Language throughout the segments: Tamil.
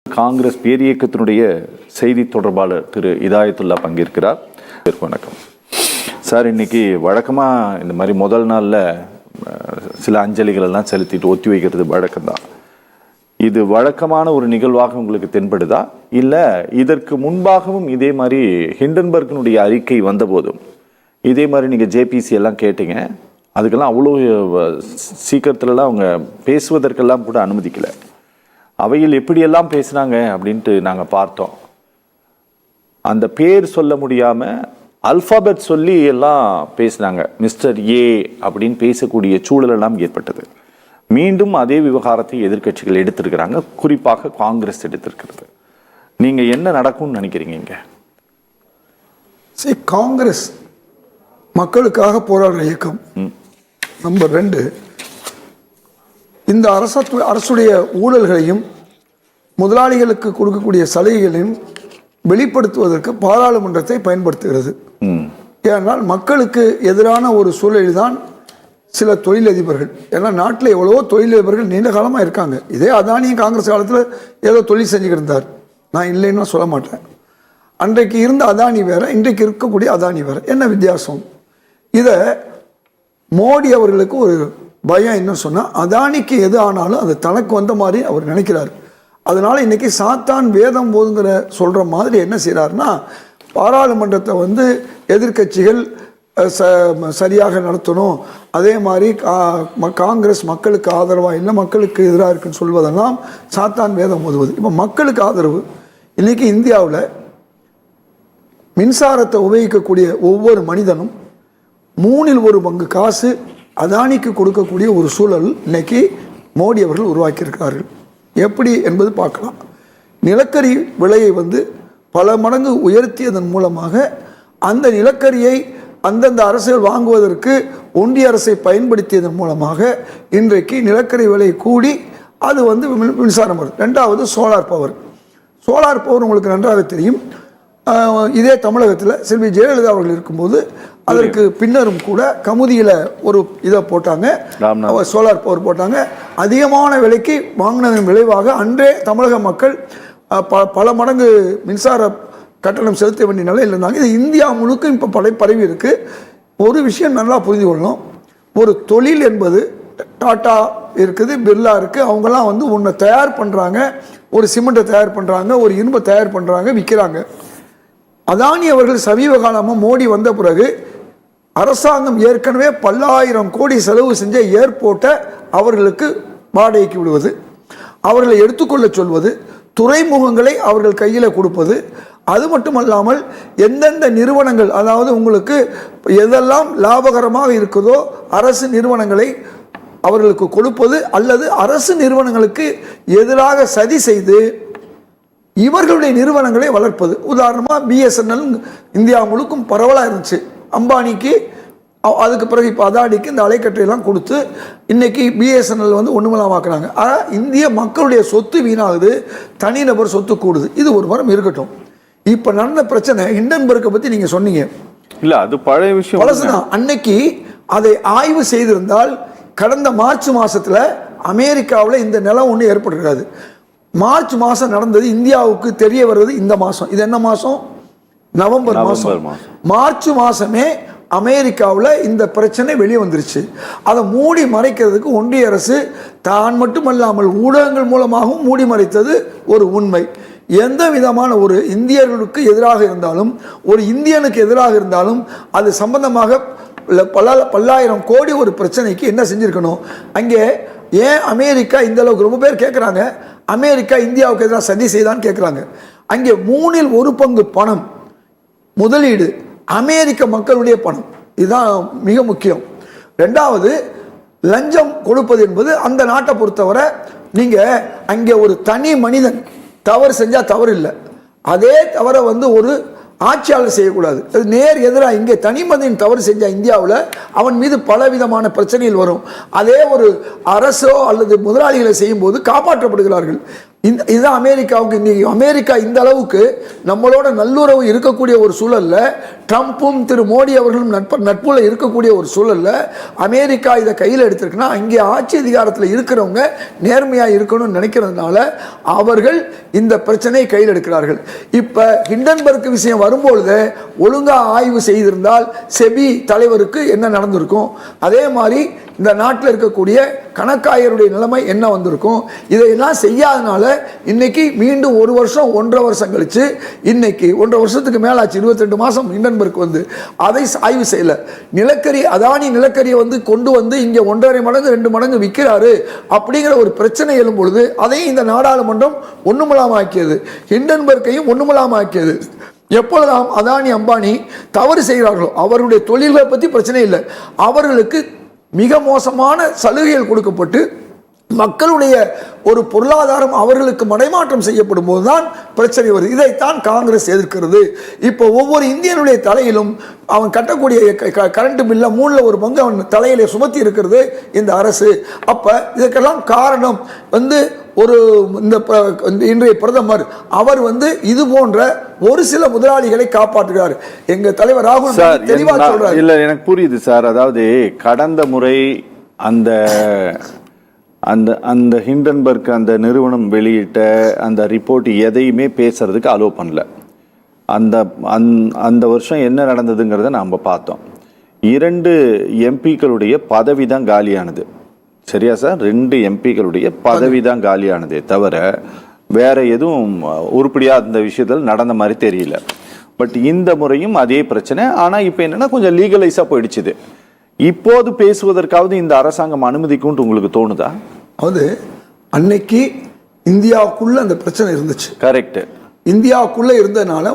காங்கிரஸ் பேரியக்கத்தினுடைய செய்தி தொடர்பாளர் திரு இதாயத்துல்லா பங்கேற்கிறார். வணக்கம் சார். இன்னைக்கு வழக்கமாக இந்த மாதிரி முதல் நாளில் சில அஞ்சலிகள் எல்லாம் செலுத்திட்டு ஒத்தி வைக்கிறது வழக்கம்தான். இது வழக்கமான ஒரு நிகழ்வாக உங்களுக்கு தென்படுதா, இல்லை இதற்கு முன்பாகவும் இதே மாதிரி ஹிண்டன்பர்க்கினுடைய அறிக்கை வந்தபோதும் இதே மாதிரி நீங்கள் ஜேபிசி எல்லாம் கேட்டீங்க, அதுக்கெல்லாம் அவ்வளோ சீக்கிரத்துலலாம் அவங்க பேசுவதற்கெல்லாம் கூட அனுமதிக்கலை. அவையில் எப்படியெல்லாம் பேசுனாங்க அப்படின்ட்டு நாங்கள் பார்த்தோம். அந்த பேர் சொல்ல முடியாமல் அல்ஃபாபெட் சொல்லி எல்லாம் பேசினாங்க. மிஸ்டர் ஏ அப்படின்னு பேசக்கூடிய சூழலெல்லாம் ஏற்பட்டது. மீண்டும் அதே விவகாரத்தை எதிர்க்கட்சிகள் எடுத்திருக்கிறாங்க, குறிப்பாக காங்கிரஸ் எடுத்திருக்கிறது. நீங்கள் என்ன நடக்கும்னு நினைக்கிறீங்க? இங்கே காங்கிரஸ் மக்களுக்காக போராடுற இயக்கம். நம்பர் 2, இந்த அரசுடைய ஊழல்களையும் முதலாளிகளுக்கு கொடுக்கக்கூடிய சலுகைகளையும் வெளிப்படுத்துவதற்கு பாராளுமன்றத்தை பயன்படுத்துகிறது. ஏனால் மக்களுக்கு எதிரான ஒரு சூழலில் தான் சில தொழிலதிபர்கள், ஏன்னா நாட்டில் எவ்வளவோ தொழிலதிபர்கள் நீண்ட காலமாக இருக்காங்க. இதே அதானியும் காங்கிரஸ் காலத்தில் ஏதோ தொழில் செஞ்சுக்கிட்டு இருந்தார், நான் இல்லைன்னு சொல்ல மாட்டேன். அன்றைக்கு இருந்த அதானி வேற, இன்றைக்கு இருக்கக்கூடிய அதானி வேற. என்ன வித்தியாசம்? இதை மோடி அவர்களுக்கு ஒரு பயம் என்ன சொன்னால், அதானிக்கு எது ஆனாலும் அது தனக்கு வந்த மாதிரி அவர் நினைக்கிறார். அதனால் இன்றைக்கி சாத்தான் வேதம் போதுங்கிற சொல்கிற மாதிரி என்ன செய்கிறாருன்னா, பாராளுமன்றத்தை எதிர்க்கட்சிகள் சரியாக நடத்தணும், அதே மாதிரி காங்கிரஸ் மக்களுக்கு ஆதரவாக இல்லை மக்களுக்கு எதிராக இருக்குன்னு சொல்வதெல்லாம் சாத்தான் வேதம் ஓதுவது. இப்போ மக்களுக்கு ஆதரவு. இன்றைக்கி இந்தியாவில் மின்சாரத்தை உபயோகிக்கக்கூடிய ஒவ்வொரு மனிதனும் 1/3 காசு அதானிக்கு கொடுக்கக்கூடிய ஒரு சூழல் இன்னைக்கு மோடி அவர்கள் உருவாக்கியிருக்கிறார்கள். எப்படி என்பது பார்க்கலாம். நிலக்கரி விலையை பல மடங்கு உயர்த்தியதன் மூலமாக அந்த நிலக்கரியை அந்தந்த அரசுகள் வாங்குவதற்கு ஒன்றிய அரசை பயன்படுத்தியதன் மூலமாக இன்றைக்கு நிலக்கரி விலை கூடி அது மின்சாரம் வருது. 2வது சோலார் பவர். சோலார் பவர் உங்களுக்கு நன்றாக தெரியும். இதே தமிழகத்தில் செல்வி ஜெயலலிதா அவர்கள் இருக்கும்போது அதற்கு பின்னரும் கூட கமுதியில் ஒரு இதை போட்டாங்க, சோலார் பவர் போட்டாங்க. அதிகமான விலைக்கு வாங்கினதன் விளைவாக அன்றே தமிழக மக்கள் பல மடங்கு மின்சார கட்டணம் செலுத்த வேண்டிய நிலையில் இருந்தாங்க. இது இந்தியா முழுக்க இப்போ பரவி இருக்கு. ஒரு விஷயம் நல்லா புரிந்து கொள்ளணும். ஒரு தொழில் என்பது டாட்டா இருக்குது, பிர்லா இருக்குது, அவங்கெல்லாம் ஒன்றை தயார் பண்ணுறாங்க, ஒரு சிமெண்ட்டை தயார் பண்ணுறாங்க, ஒரு இரும்பை தயார் பண்ணுறாங்க, விற்கிறாங்க. அதானி அவர்கள் சமீப காலமாக மோடி வந்த பிறகு அரசாங்கம் ஏற்கனவே பல்லாயிரம் கோடி செலவு செஞ்ச ஏர்போர்ட்டை அவர்களுக்கு வாடகைக்கு விடுவது, அவர்களை எடுத்துக்கொள்ள சொல்வது, துறைமுகங்களை அவர்கள் கையில் கொடுப்பது, அது மட்டுமல்லாமல் எந்தெந்த நிறுவனங்கள், அதாவது உங்களுக்கு எதெல்லாம் லாபகரமாக இருக்குதோ அரசு நிறுவனங்களை அவர்களுக்கு கொடுப்பது, அல்லது அரசு நிறுவனங்களுக்கு எதிராக சதி செய்து இவர்களுடைய நிறுவனங்களை வளர்ப்பது. உதாரணமாக பிஎஸ்என்எல் இந்தியா முழுக்கும் பரவலாக இருந்துச்சு. அம்பானிக்கு, அதுக்கு பிறகு இப்போ அதானிக்கு இந்த அலைக்கற்றையெல்லாம் கொடுத்து இன்னைக்கு பிஎஸ்என்எல் ஒன்றுமலாமாக்குறாங்க. ஆனால் இந்திய மக்களுடைய சொத்து வீணாகுது, தனிநபர் சொத்து கூடுது. இது ஒரு வாரம் இருக்கட்டும். இப்போ நடந்த பிரச்சனை ஹிண்டன்பர்க்கை பற்றி நீங்கள் சொன்னீங்க. இல்லை, அது பழைய விஷயம், பழசுதான். அன்னைக்கு அதை ஆய்வு செய்திருந்தால் கடந்த மார்ச் மாதத்தில் அமெரிக்காவில் இந்த நிலம் ஒன்று ஏற்பட்டிருக்காது. மார்ச் மாதம் நடந்தது இந்தியாவுக்கு தெரிய வருவது இந்த மாதம். இது என்ன மாதம்? நவம்பர் மாதம். மார்ச் மாதமே அமெரிக்காவில் இந்த பிரச்சனை வெளியே வந்துருச்சு. அதை மூடி மறைக்கிறதுக்கு ஒன்றிய அரசு தான் மட்டுமல்லாமல் ஊடகங்கள் மூலமாகவும் மூடி மறைத்தது ஒரு உண்மை. எந்த விதமான ஒரு இந்தியர்களுக்கு எதிராக இருந்தாலும், ஒரு இந்தியனுக்கு எதிராக இருந்தாலும், அது சம்பந்தமாக பல்லாயிரம் கோடி ஒரு பிரச்சனைக்கு என்ன செஞ்சுருக்கணும்? அங்கே ஏன் அமெரிக்கா இந்த அளவுக்கு, ரொம்ப பேர் கேட்குறாங்க, அமெரிக்கா இந்தியாவுக்கு எதிராக சதி செய்தான்னு கேட்குறாங்க. அங்கே 1/3 பணம் முதலீடு அமெரிக்க மக்களுடைய பணம். இதுதான் மிக முக்கியம். 2வது, லஞ்சம் கொடுப்பது என்பது அந்த நாட்டை பொறுத்தவரை நீங்கள் அங்கே ஒரு தனி மனிதன் தவறு செஞ்சால் தவறு இல்லை, அதே தவறை ஒரு ஆட்சியாளர் செய்யக்கூடாது. அது நேர் எதிராக இங்கே தனி மனிதன் தவறு செஞ்சால் இந்தியாவில் அவன் மீது பலவிதமான பிரச்சனைகள் வரும். அதே ஒரு அரசோ அல்லது முதலாளிகளை செய்யும் போது காப்பாற்றப்படுகிறார்கள். இதுதான் அமெரிக்காவுக்கு. இன்னைக்கு அமெரிக்கா இந்த அளவுக்கு நம்மளோட நல்லுறவு இருக்கக்கூடிய ஒரு சூழல்ல, ட்ரம்ப்பும் திரு மோடி அவர்களும் நட்புல இருக்கக்கூடிய ஒரு சூழல்ல அமெரிக்கா இதை கையில் எடுத்திருக்குன்னா, இங்கே ஆட்சி அதிகாரத்தில் இருக்கிறவங்க நேர்மையா இருக்கணும்னு நினைக்கிறதுனால அவர்கள் இந்த பிரச்சனையை கையில் எடுக்கிறார்கள். இப்ப ஹிண்டன்பர்க் விஷயம் வரும்பொழுது ஒழுங்கா ஆய்வு செய்திருந்தால் செபி தலைவருக்கு என்ன நடந்திருக்கும், அதே மாதிரி இந்த நாட்டில் இருக்கக்கூடிய கணக்காயருடைய நிலைமை என்ன வந்திருக்கும். இதையெல்லாம் செய்யாதனால இன்னைக்கு மீண்டும் 1 வருஷம் 1.5 வருஷம் கழிச்சு, இன்னைக்கு 1.5 வருஷத்துக்கு மேலாச்சு, 22 மாசம் ஹிண்டன்பர்க் வந்து அதை ஆய்வு செய்யல. நிலக்கரி அதானி நிலக்கரியை வந்து கொண்டு வந்து இங்க 1.5 மடங்கு 2 மடங்கு விற்கிறாரு அப்படிங்கிற ஒரு பிரச்சனை எழும் பொழுது அதையும் இந்த நாடாளுமன்றம் ஒண்ணுமில்லாமக்கியது, ஹிண்டன்பர்க்கையும் ஒண்ணுமில்லாமக்கியது. எப்பொழுதாம் அதானி அம்பானி தவறு செய்கிறார்களோ அவருடைய தொழில்களை பத்தி பிரச்சனை இல்லை, அவர்களுக்கு மிக மோசமான சலுகைகள் கொடுக்கப்பட்டு மக்களுடைய ஒரு பொருளாதாரம் அவர்களுக்கு மடைமாற்றம் செய்யப்படும் போதுதான் பிரச்சனை வருது. இதைத்தான் காங்கிரஸ் எதிர்க்கிறது. இப்போ ஒவ்வொரு இந்தியனுடைய தலையிலும் அவன் கட்டக்கூடிய கரண்ட் பில்ல 1/3 பங்கு அவன் தலையிலே சுமத்தி இருக்கிறது இந்த அரசு. அப்ப இதற்கெல்லாம் காரணம் வந்து ஒரு இன்றைய பிரதமர் அவர் வந்து இது போன்ற ஒரு சில முதலாளிகளை காப்பாற்றுகிறார். எங்க தலைவர் ராகுல் தெளிவா சொல்றாரு. இல்ல, எனக்கு புரியுது சார். அதாவது கடந்த முறை அந்த அந்த அந்த ஹிண்டன்பர்க் அந்த நிறுவனம் வெளியிட்ட அந்த ரிப்போர்ட் எதையுமே பேசுறதுக்கு அலோவ் பண்ணல. அந்த அந்த வருஷம் என்ன நடந்ததுங்கிறத நாம் பார்த்தோம். 2 எம்பிக்களுடைய பதவி தான் காலியானது. சரியா சார்? 2 எம்பிக்களுடைய பதவி தான் காலியானதே தவிர வேற எதுவும் உருப்படியா அந்த விஷயத்தில் நடந்த மாதிரி தெரியல. பட் இந்த முறையும் அதே பிரச்சனை. ஆனா இப்போ என்னன்னா கொஞ்சம் லீகலைஸா போயிடுச்சுது. இப்போது பேசுவதற்காவது இந்த அரசாங்கம் அனுமதிக்கும் உங்களுக்கு தோணுதா? அது அன்னைக்கு இந்தியாவுக்குள்ள அந்த பிரச்சனை இருந்துச்சு. கரெக்ட். இந்தியாவுக்குள்ள இருந்ததுனால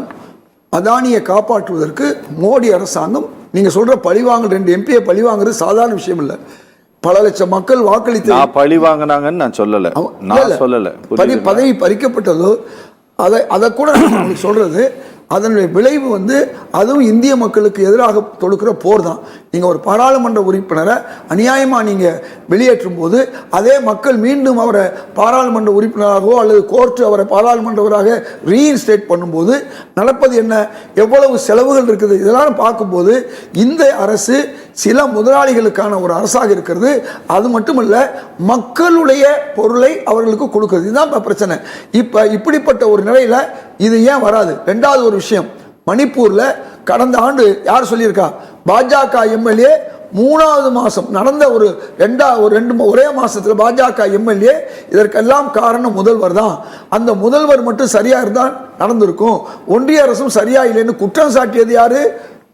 அதானியை காப்பாற்றுவதற்கு மோடி அரசாங்கம், நீங்க சொல்ற பழிவாங்க 2 எம்பியை பழிவாங்கிறது சாதாரண விஷயம் இல்லை. பல லட்சம் மக்கள் வாக்களித்து பழி வாங்கினாங்கன்னு நான் சொல்லல, பதவி பறிக்கப்பட்டதோ அதை கூட நான் சொல்றது. அதனுடைய விளைவு வந்து அதுவும் இந்திய மக்களுக்கு எதிராக தொடுக்கிற போர் தான். நீங்கள் ஒரு பாராளுமன்ற உறுப்பினரை அநியாயமாக நீங்கள் வெளியேற்றும் போது அதே மக்கள் மீண்டும் அவரை பாராளுமன்ற உறுப்பினராகவோ அல்லது கோர்ட்டு அவரை பாராளுமன்றவராக ரீஇன்ஸ்டேட் பண்ணும்போது நடப்பது என்ன, எவ்வளவு செலவுகள் இருக்குது, இதெல்லாம் பார்க்கும்போது இந்த அரசு சில முதலாளிகளுக்கான ஒரு அரசாக இருக்கிறது. அது மட்டுமல்ல, மக்களுடைய பொருளை அவர்களுக்கு கொடுக்கிறது. இதுதான் பிரச்சனை. இப்போ இப்படிப்பட்ட ஒரு நிலையில இது ஏன் வராது? 2வது ஒரு விஷயம், மணிப்பூர்ல கடந்த ஆண்டு யார் சொல்லியிருக்கா, பாஜக எம்எல்ஏ 3வது மாசம் நடந்த ஒரே மாசத்துல பாஜக எம்எல்ஏ இதற்கெல்லாம் காரணம் முதல்வர் தான். அந்த முதல்வர் மட்டும் சரியா இருந்தால் நடந்திருக்கும். ஒன்றிய அரசும் சரியா இல்லைன்னு குற்றம் சாட்டியது யாரு?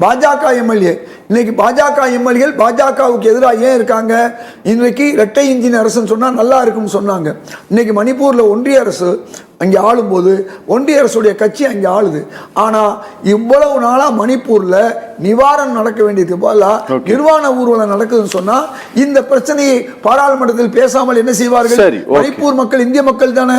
பாஜக எம்எல்ஏ. இன்னைக்கு பாஜக எம்எல்ஏ பாஜகவுக்கு எதிராக ஏன் இருக்காங்க? இன்னைக்கு இரட்டை இன்ஜின் அரசுன்னு சொன்னா நல்லா இருக்கும்னு சொன்னாங்க. இன்னைக்கு மணிப்பூர்ல ஒன்றிய அரசு அங்கே ஆளும்போது ஒன்றிய அரசுடைய கட்சி அங்கே ஆளுது. ஆனா இவ்வளவு நாளா மணிப்பூர்ல நிவாரணம் நடக்க வேண்டியது போல நிர்வாண ஊர்வலம் நடக்குதுன்னு சொன்னா இந்த பிரச்சனையை பாராளுமன்றத்தில் பேசாமல் என்ன செய்வார்கள்? மணிப்பூர் மக்கள் இந்திய மக்கள் தானே.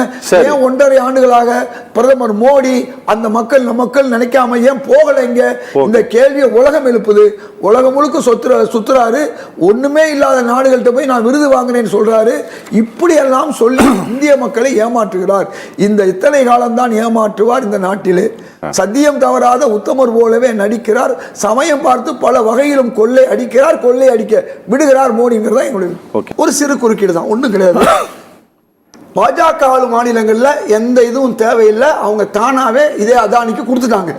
ஏன் 1.5 ஆண்டுகளாக பிரதமர் மோடி அந்த மக்கள் நினைக்காம ஏன் போகல? இங்க இந்த கேள்வியை உலகம் எழுப்புது. உலகம் முழுக்க சுத்துறாரு. ஒண்ணுமே இல்லாத நாடுகள்கிட்ட போய் நான் விருது வாங்கினேன்னு சொல்றாரு. இப்படி எல்லாம் சொல்லி இந்திய மக்களை ஏமாற்றுகிறார். இந்த இத்தனை காலம்தான் ஏமாற்றுவார். இந்த நாட்டிலே சத்தியம் தவறாத உத்தமர் போலவே நடிக்கிறார். சமயம் பார்த்து பல வகையிலும் கொள்ளை அடிக்க விடுகிறார் மோடிங்கிறதா எங்களுடைய ஒரு சிறு குறுக்கீடு தான், ஒண்ணும் கிடையாது. பாஜக ஆளும் மாநிலங்கள்ல எந்த இதுவும் தேவையில்லை, அவங்க தானாவே இதே அதானிக்கு கொடுத்துட்டாங்க.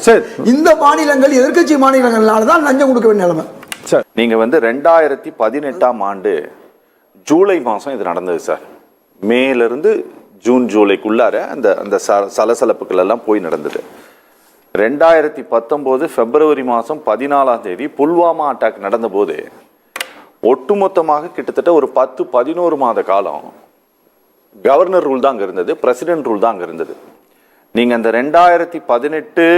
இந்த மாநிலங்கள் எதிர்கட்சி மாநிலங்கள்னால தான் லஞ்சம் கொடுக்க வேண்டிய நிலைமை. சார், நீங்க வந்து 2018ஆம் ஆண்டு ஜூலை மாசம் இது நடந்தது சார். மேலிருந்து ஜூன் ஜூலைக்குள்ளார அந்த சலசலப்புகள் எல்லாம் போய் நடந்தது. 2019 பிப்ரவரி மாதம் 14ஆம் தேதி புல்வாமா அட்டாக் நடந்த போது ஒட்டுமொத்தமாக கிட்டத்தட்ட ஒரு 10-11 மாத காலம் கவர்னர் ரூல் தான் அங்கே இருந்தது, பிரசிடென்ட் ரூல் தான் அங்கே இருந்தது. நீங்கள் அந்த 2018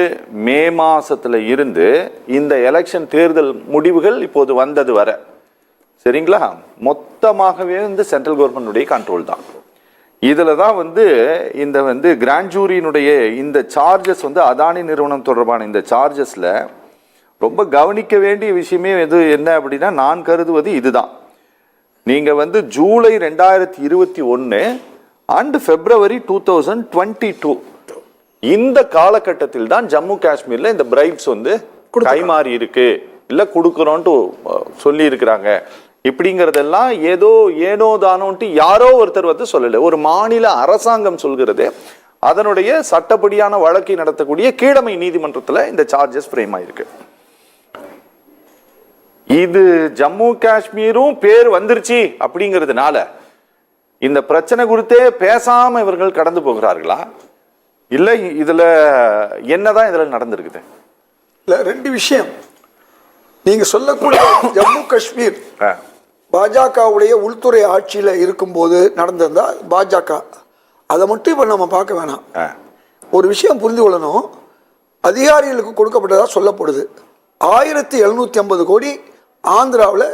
மே மாசத்துல இருந்து இந்த எலெக்ஷன் தேர்தல் முடிவுகள் இப்போது வந்தது வர, சரிங்களா, மொத்தமாகவே வந்து சென்ட்ரல் கவர்மெண்டுடைய கண்ட்ரோல் தான். இதில் தான் வந்து இந்த கிராண்ட் ஜூரியினுடைய இந்த சார்ஜஸ் வந்து அதானி நிறுவனம் தொடர்பான இந்த சார்ஜஸில் ரொம்ப கவனிக்க வேண்டிய விஷயமே என்ன அப்படின்னா, நான் கருதுவது இதுதான். நீங்கள் வந்து ஜூலை 2021 அண்ட் February 2022 இந்த காலகட்டத்தில் தான் ஜம்மு காஷ்மீர்ல இந்த பிரைப்ஸ் வந்து கைமாறி இருக்கு இல்ல கொடுக்கறோம்னு சொல்லி இருக்கிறாங்க. இப்படிங்கறதெல்லாம் ஏனோ தானோன்ட்டு யாரோ ஒருத்தர் வந்து சொல்லல, ஒரு மாநில அரசாங்கம் சொல்கிறது. அதனுடைய சட்டப்படியான வழக்கை நடத்தக்கூடிய கீழமை நீதிமன்றத்துல இந்த சார்ஜஸ் ஃப்ரேம் ஆயிருக்கு. இது ஜம்மு காஷ்மீரும் பேர் வந்துருச்சு அப்படிங்கிறதுனால இந்த பிரச்சனை குறித்தே பேசாம இவர்கள் கடந்து போகிறார்களா, இல்ல இதுல என்னதான் இதுல நடந்திருக்குது? இல்ல, ரெண்டு விஷயம். நீங்க சொல்லக்கூடிய ஜம்மு காஷ்மீர் பாஜகவுடைய உள்துறை ஆட்சியில இருக்கும்போது நடந்திருந்தா பாஜக, அதை மட்டும் இப்ப நம்ம பார்க்க வேணாம். ஒரு விஷயம் புரிந்து கொள்ளணும். அதிகாரிகளுக்கு கொடுக்கப்பட்டதா சொல்லப்படுது 1750 கோடி ஆந்திராவில்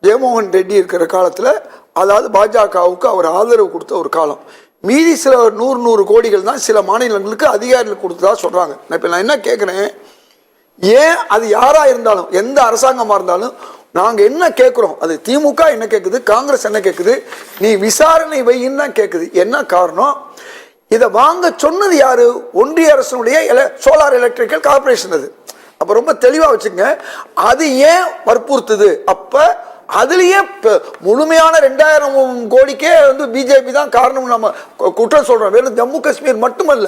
ஜெயமோகன் ரெட்டி இருக்கிற காலத்தில், அதாவது பாஜகவுக்கு அவர் ஆதரவு கொடுத்த ஒரு காலம். மீதி சில 100 கோடிகள் தான் சில மாநிலங்களுக்கு அதிகாரிகளுக்கு கொடுத்ததா சொல்கிறாங்க. இப்போ நான் என்ன கேட்குறேன், ஏன் அது யாராக இருந்தாலும் எந்த அரசாங்கமாக இருந்தாலும் நாங்கள் என்ன கேட்குறோம், அது திமுக என்ன கேட்குது, காங்கிரஸ் என்ன கேட்குது, நீ விசாரணை வைன்னு தான் கேட்குது. என்ன காரணம், இதை வாங்க சொன்னது யாரு, ஒன்றிய அரசனுடைய சோலார் எலக்ட்ரிக்கல் கார்பரேஷன். அது அப்போ ரொம்ப தெளிவாக வச்சுங்க. அது ஏன் வற்புறுத்துது, அப்போ அதுலேயே முழுமையான 2000 கோடிக்கே வந்து பிஜேபி தான் காரணம் நம்ம குற்றம் சொல்கிறோம். வெறும் ஜம்மு காஷ்மீர் மட்டுமல்ல,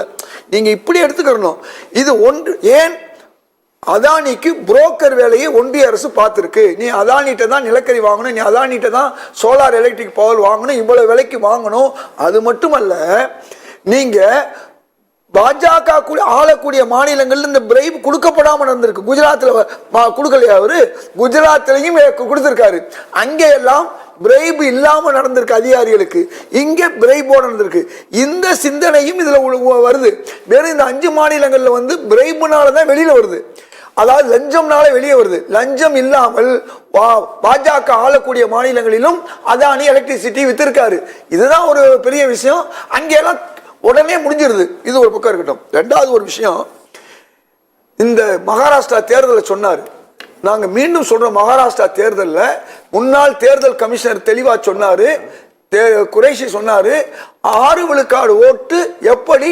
நீங்கள் இப்படி எடுத்துக்கிறணும். இது ஒன்று ஏன் அதானிக்கு புரோக்கர் வேலையை ஒன்றிய அரசு பார்த்துருக்கு. நீ அதானிட்ட தான் நிலக்கரி வாங்கணும், நீ அதானிட்ட தான் சோலார் எலக்ட்ரிக் பவர் வாங்கணும், இவ்வளவு விலைக்கு வாங்கணும். அது மட்டுமல்ல, நீங்க பாஜக ஆளக்கூடிய மாநிலங்கள்ல இந்த பிரைப் கொடுக்கப்படாம நடந்திருக்கு. குஜராத்தில் கொடுக்கலையா அவரு, குஜராத்திலையும் கொடுத்திருக்காரு. அங்கே எல்லாம் பிரைப் இல்லாம நடந்திருக்கு அதிகாரிகளுக்கு, இங்க பிரைபோட நடந்திருக்கு. இந்த சிந்தனையும் இதுல வருது. வெறும் இந்த 5 மாநிலங்கள்ல வந்து பிரைப்னால தான் வெளியில வருது, அதாவது லஞ்சம்னால வெளியே வருது. லஞ்சம் இல்லாமல் பாஜக ஆளக்கூடிய மாநிலங்களிலும் அதானி எலக்ட்ரிசிட்டி வித்திருக்காரு. இதுதான் ஒரு பெரிய விஷயம். அங்கெல்லாம் உடனே முடிஞ்சிருது. இது ஒரு பக்கம் இருக்கட்டும். ரெண்டாவது ஒரு விஷயம், இந்த மகாராஷ்டிரா தேர்தலை சொன்னார். நாங்க மீண்டும் சொல்றோம், மகாராஷ்டிரா தேர்தலில் முன்னாள் தேர்தல் கமிஷனர் தெளிவா சொன்னாரு, குறைஷி சொன்னாரு, 6 விழுக்காடு ஓட்டு எப்படி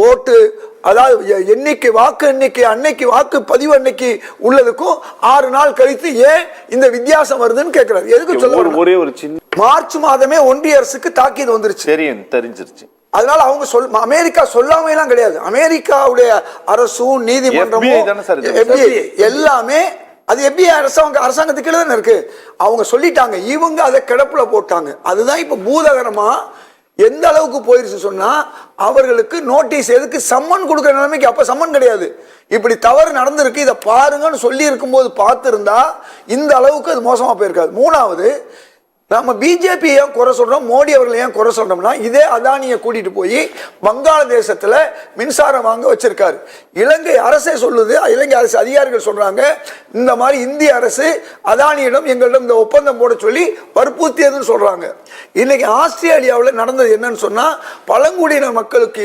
ஓட்டு, அதாவது எண்ணிக்கை வாக்கு எண்ணிக்கை அன்னைக்கு வாக்கு பதிவு அன்னைக்கு உள்ளதுக்கும் 6 நாள் கழித்து ஏன் இந்த வித்தியாசம் வருதுன்னு கேட்கிறாரு. எதுக்கு சொல்ல, ஒரே ஒரு சின்ன மார்ச் மாதமே ஒன்றிய அரசுக்கு தாக்கீது வந்துருச்சு, தெரிஞ்சிருச்சு. அதனால அவங்க அமெரிக்கா சொல்லாம எல்லாம் கிடையாது. அமெரிக்காவுடைய அரசும் நீதிமன்றமும் எல்லாமே அது FBI அரசாங்கத்துக்கு கீழே தானே இருக்கு. அவங்க சொல்லிட்டாங்க, இவங்க அதை கிடப்புல போட்டாங்க. அதுதான் இப்ப பூதகரமா எந்த அளவுக்கு போயிருச்சு சொன்னா, அவர்களுக்கு நோட்டீஸ் எதுக்கு சம்மன் கொடுக்குற நிலைமைக்கு, அப்ப சம்மன் கிடையாது, இப்படி தவறு நடந்திருக்கு இதை பாருங்கன்னு சொல்லி இருக்கும்போது பார்த்திருந்தா இந்த அளவுக்கு அது மோசமா போயிருக்காது. மூணாவது, நம்ம பிஜேபி ஏன் குறை சொல்றோம், மோடி அவர்கள் ஏன் குறை சொல்றோம்னா, இதே அதானியை கூட்டிட்டு போய் வங்காளதேசத்துல மின்சாரம் வாங்க வச்சிருக்காரு. இலங்கை அரசே சொல்லுது, இலங்கை அரசு அதிகாரிகள் சொல்றாங்க, இந்த மாதிரி இந்திய அரசு அதானியிடம் எங்களிடம் இந்த ஒப்பந்தம் போட சொல்லி வற்புறுத்தியதுன்னு சொல்றாங்க. இன்னைக்கு ஆஸ்திரேலியாவில் நடந்தது என்னன்னு சொன்னா, பழங்குடியினர் மக்களுக்கு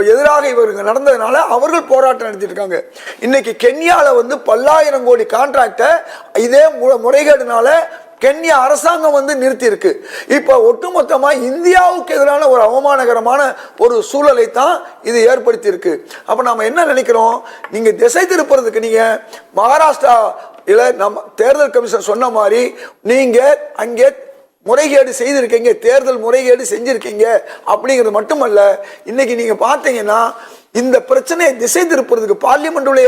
எதிராக இவர்கள் நடந்ததுனால அவர்கள் போராட்டம் நடத்திட்டு இருக்காங்க. இன்னைக்கு கென்யால வந்து பல்லாயிரம் கோடி கான்ட்ராக்டை இதே முறைகேடுனால கென்யா அரசாங்கம் வந்து நிறுத்தி இருக்கு. இப்ப ஒட்டுமொத்தமா இந்தியாவுக்கு எதிரான ஒரு அவமானகரமான ஒரு சூழலை தான் இது ஏற்படுத்தி இருக்கு. அப்ப நாம என்ன நினைக்கிறோம், நீங்க திசை திருப்புறதுக்கு நீங்க மகாராஷ்டிராவில் நம்ம தேர்தல் கமிஷன் சொன்ன மாதிரி நீங்க அங்கே முறைகேடு செய்திருக்கீங்க, தேர்தல் முறைகேடு செஞ்சிருக்கீங்க அப்படிங்கிறது மட்டுமல்ல, இன்னைக்கு நீங்க பார்த்தீங்கன்னா இந்த பிரச்சனையை திசை திருப்புறதுக்கு பார்லிமெண்ட்டுடைய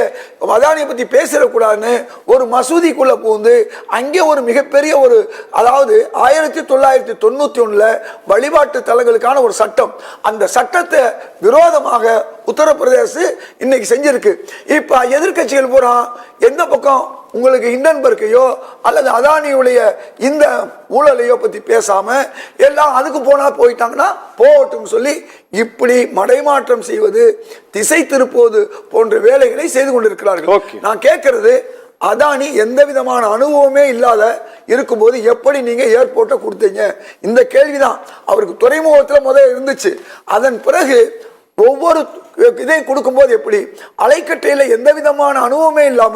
அதானியை பத்தி பேசிடக்கூடாதுன்னு ஒரு மசூதிக்குள்ள பூந்து அங்கே ஒரு மிகப்பெரிய ஒரு, அதாவது 1991 வழிபாட்டு தலங்களுக்கான ஒரு சட்டம், அந்த சட்டத்தை விரோதமாக உத்தரப்பிரதேச இன்னைக்கு செஞ்சிருக்கு. இப்ப எதிர்கட்சிகள் பூரா எந்த பக்கம் உங்களுக்கு ஹிண்டன்பர்க்கையோ அல்லது அதானியுடைய இந்த ஊழலையோ பத்தி பேசாம எல்லாம் அதுக்கு போனா போயிட்டாங்கன்னா போகட்டும் சொல்லி இப்படி மடைமாற்றம் செய்வது, திசை திருப்புவது போன்ற வேலைகளை செய்து கொண்டிருக்கிறார்கள். நான் கேட்கறது, அதானி எந்த விதமான அனுபவமே இல்லாத இருக்கும்போது எப்படி நீங்க ஏர்போர்ட்டை கொடுத்தீங்க, இந்த கேள்விதான். அவருக்கு துறைமுகத்துல முதல்ல இருந்துச்சு, அதன் பிறகு ஒவ்வொரு இதையும் கொடுக்கும்போது எப்படி அலைக்கற்றையில எந்த விதமான அனுபவமே இல்லாம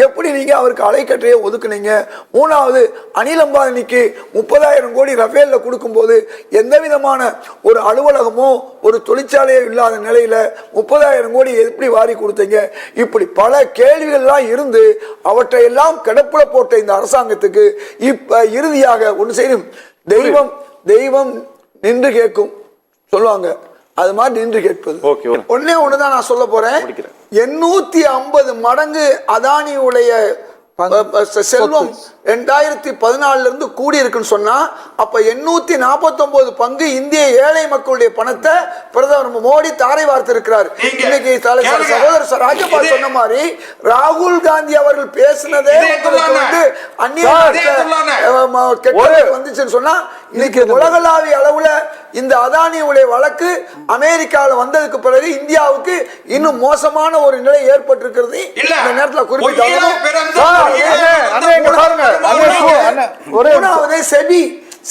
எப்படி நீங்க அவருக்கு அலைக்கற்றையை ஒதுக்குனீங்க? மூணாவது, அனில் அம்பானிக்கு 30,000 கோடி ரஃபேல்ல கொடுக்கும்போது எந்த விதமான ஒரு அலுவலகமோ ஒரு தொழிற்சாலையோ இல்லாத நிலையில 30,000 கோடி எப்படி வாரி கொடுத்தீங்க? இப்படி பல கேள்விகள்லாம் இருந்து அவற்றை எல்லாம் கிடப்புல போட்ட இந்த அரசாங்கத்துக்கு இப்ப இறுதியாக ஒன்று செய்யணும். தெய்வம் நின்று கேட்கும் சொல்லுவாங்க, அது மாதிரி நின்று கேட்பது. ஒன்னே ஒண்ணுதான் நான் சொல்ல போறேன். 850 மடங்கு அதானியுடைய செல்வம் 2014 இருந்து கூடி இருக்குன்னு சொன்னா, அப்ப 849 பங்கு இந்திய ஏழை மக்களுடைய பணத்தை பிரதமர் மோடி தாரை வார்த்து இருக்கிறார். இன்னைக்கு சகோதரர் ராஜபால் சொன்ன மாதிரி ராகுல் காந்தி அவர்கள் பேசினதே உங்களுக்கு வந்து வந்துச்சுன்னு சொன்னா, இன்னைக்கு உலகளாவிய அளவுல இந்த அதானியுடைய வழக்கு அமெரிக்காவில் வந்ததுக்கு பிறகு இந்தியாவுக்கு இன்னும் மோசமான ஒரு நிலை ஏற்பட்டிருக்கிறது. இந்த நேரத்தில் குறிப்பிட்டாலும்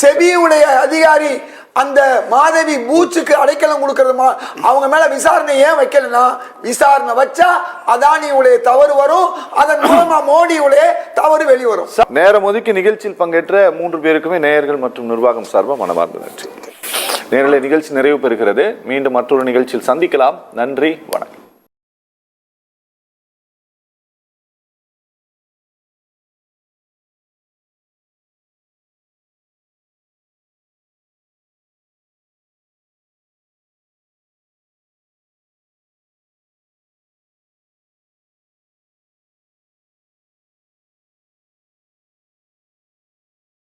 செபியுடைய அதிகாரி அந்த மாதவி பூச்சுக்கு அடைக்கலம் கொடுக்கறது, அவங்க மேல விசாரணை ஏன் வைக்கலன்னா, விசாரணை வச்சா அதானியுடைய தவறு வரும், அதன் மூலமா மோடியுடைய தவறு வெளிவரும். நேரம் ஒதுக்கி நிகழ்ச்சியில் பங்கேற்ற 3 பேருக்குமே நேயர்கள் மற்றும் நிர்வாகம் சார்பாக மனமார்ந்த நன்றி. நேரலை நிகழ்ச்சி நிறைவு பெறுகிறது. மீண்டும் மற்றொரு நிகழ்ச்சியில் சந்திக்கலாம். நன்றி, வணக்கம்.